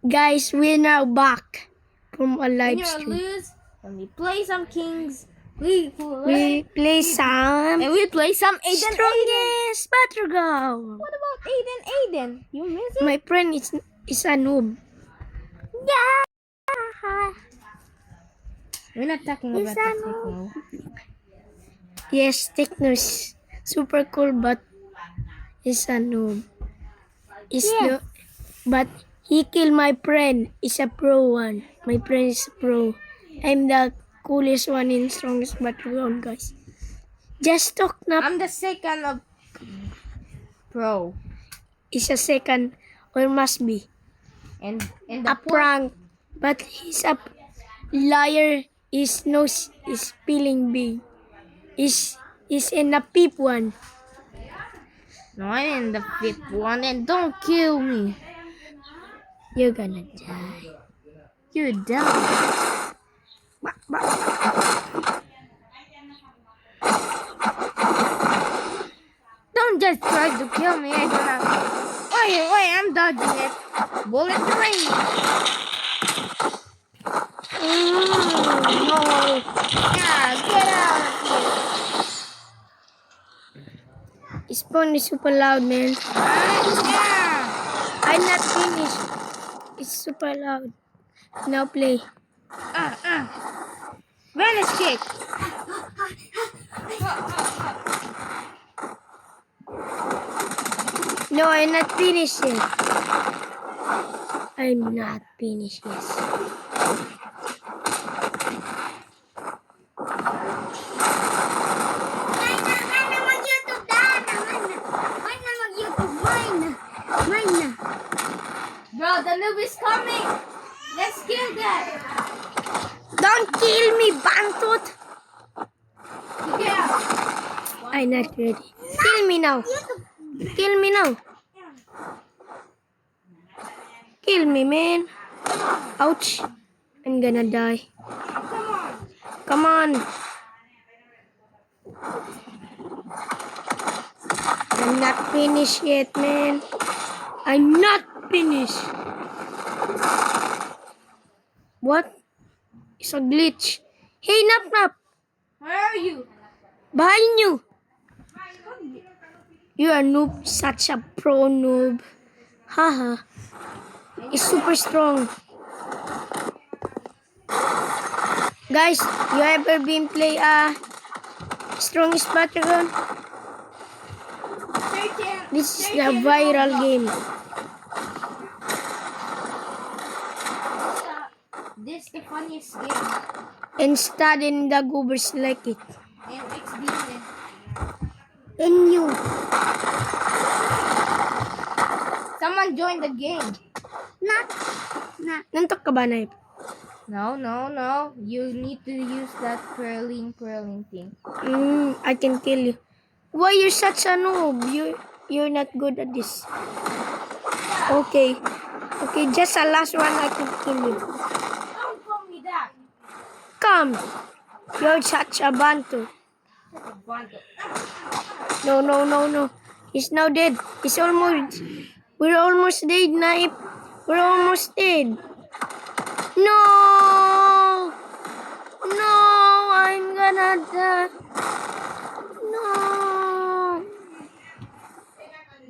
Guys, we're now back from a When live you stream. lose, and we play some kings. We Play some and we play some Aiden. strongest battleground. What about Aiden? You miss it? My friend is a noob. Yeah. We're not talking He's about a the techno. Yes, Techno is super cool, but he's a noob. Yeah. But he killed my friend. He's a pro one. My friend is a pro. I'm the coolest one in strongest battleground, guys. Just talk na. I'm the second of pro, Is a second or must be and a prank, but he's a liar. His nose is feeling big. Is in a peep one. No, I'm in the fifth one, and don't kill me. You're gonna die. You're dumb. Don't just try to kill me. I don't have. Wait, I'm dodging it. Bullet range. No. Yeah, get out of here. His phone is super loud, man. Yeah. I'm not finished. It's super loud. Now play. Vanish kick. No, I'm not finished yet. I'm not finished yet. Bro, the noob is coming. Let's kill that. Don't kill me, Bantut! Yeah. I'm not ready. Kill me now. Kill me now. Kill me, man. Ouch. I'm gonna die. Come on. I'm not finished yet, man. I'm not finished. What? It's a glitch. Hey, Nap. Where are you? Behind you. You are noob. Such a pro noob. Haha. It's super strong. Guys, you ever been play strongest battleground? This is the viral game. This is the funniest game. And study in the goobers like it. And XD. And you. Someone joined the game. Nantok ka ba, Naip? No. You need to use that curling thing. I can kill you. Why you're such a noob? You're not good at this. Okay, just a last one I can kill you. Don't call me that. Come. You're such a bantu. No. He's now dead. We're almost dead, Naip. We're almost dead. No, I'm gonna die. No.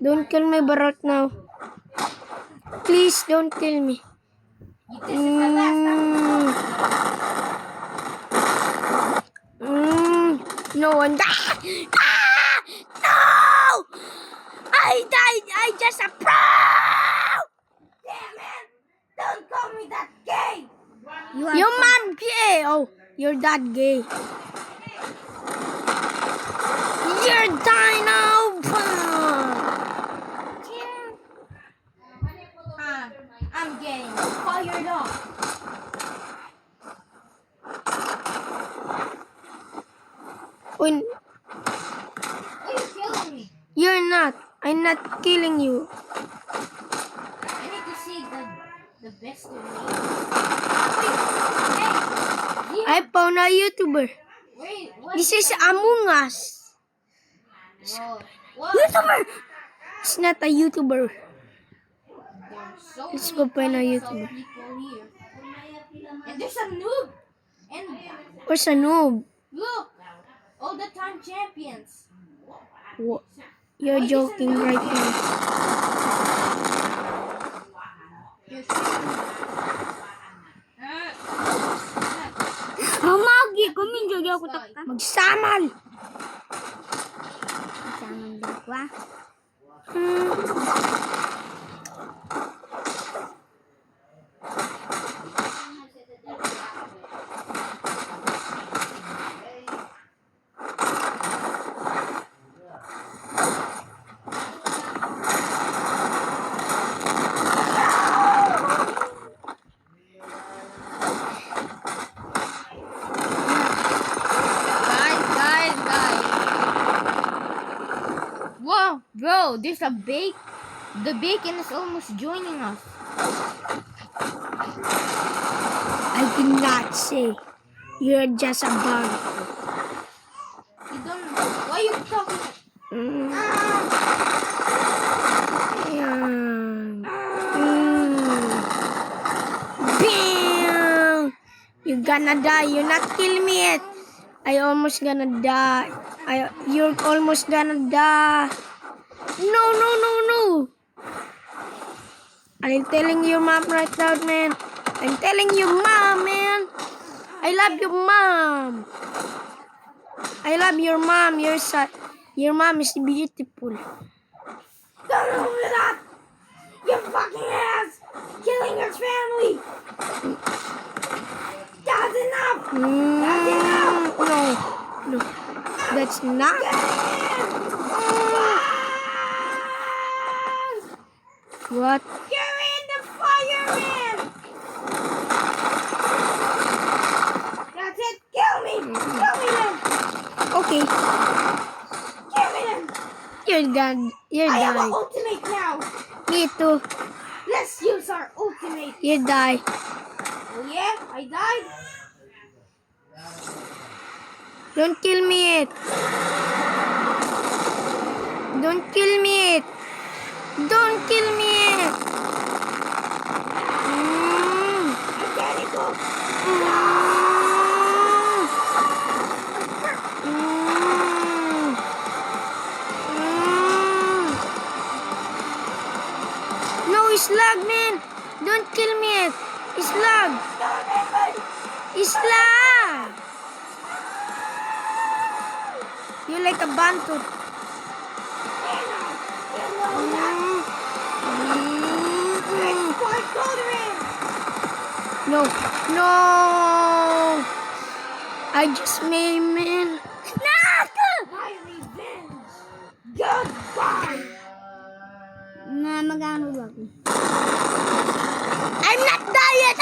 Don't kill me, Barat, now. Please don't kill me. No one died. No! I died. I just a pro. Damn it! Don't call me that gay. You're mad gay. Oh, you're that gay. You're dying now. I'm getting fired up. When You're killing me. you're not, I'm not killing you. I need to see the best of me. Wait, I found a YouTuber. what? This is Among Us. Whoa. What? YouTuber. It's not a YouTuber. Don't So Let's many go find a kinds of YouTuber. people here. And there's a noob. And Where's a noob? look, all the time champions. You're joking right now. You're kidding me. Magi ko min jogi ako takka. Magsamal! Jangan dua. Guys. Whoa, bro, there's a the bacon is almost joining us. I did not say. You're just a bug. You don't why are you talking? Yan. Bam! You're gonna die. You're not kill me yet. I almost gonna die. You're almost gonna die. No. I'm telling your mom right now, man. I'm telling your mom, man. I love your mom. I love your mom. Your mom is beautiful. Don't do that! You fucking ass! Killing your family! That's enough! No, that's not. What? You're in the fire, man! That's it! Kill me! Kill me then! Okay, Kill me then! you're done. You're I have an dying. ultimate now! Me too. Let's use our ultimate! You die. Oh yeah? I died? Don't kill me yet. Don't kill me yet. Don't kill me yet. Mechanical! No, it's lag, man. Don't kill me yet. It's lag. It's lag. You like a bantu. No. I just made man. My revenge! Goodbye! Na magano ba ako? I'm not diet.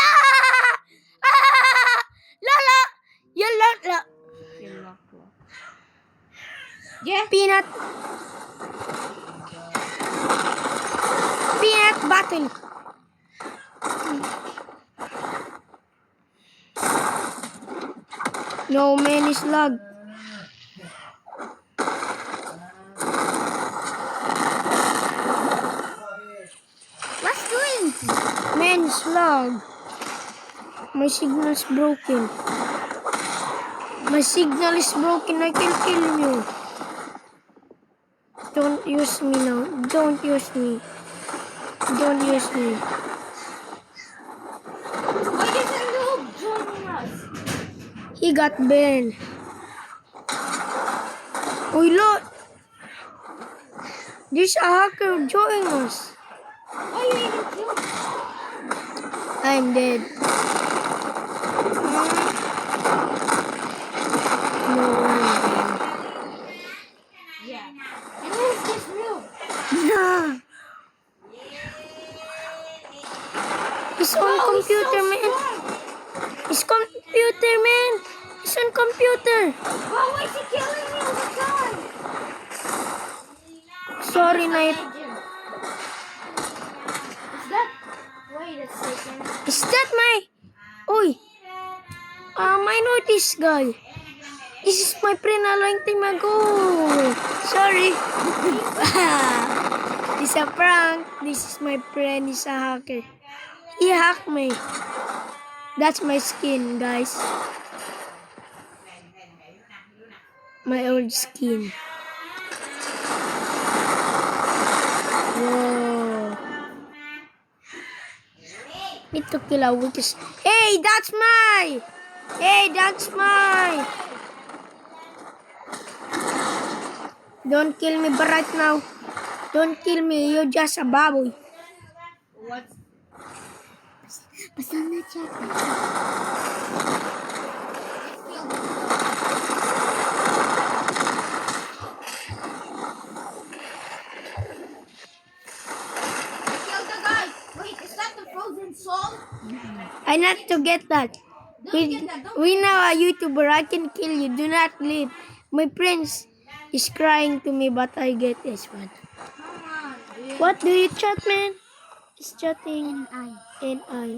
Lala. You Lala. Yeah? Peanut battle. No, man, it's lag. What's doing? Man, it's lag. My signal's broken. My signal is broken. I can kill you. Don't use me now. Don't use me. Don't use me. Why is a noob joining us? He got banned. Uy, look. There's a hacker joining us. Why you even killed me? I'm dead. No way. Yeah. And who's this noob? Nah. He's on computer, man. He's computer, man. He's on computer. Why is he killing me all the time? Sorry, Knight. Is that... Wait a second. Is that my... Uy. I know this guy. This is my friend a long time ago. Sorry. This is a prank. This is my friend. He's a hacker. He hacked me. That's my skin, guys. My old skin. Whoa. Need to kill a witch. Hey, that's my. Hey, that's my. Don't kill me right now. Don't kill me. You're just a baboy. What's Basta na chat. kill the guy? Wait, is that the frozen soul? I need to get that. We know a YouTuber. I can kill you. Do not leave. My prince is crying to me, but I get this one. Come on, dude. What do you chat, man? It's chatting. Ay. And I.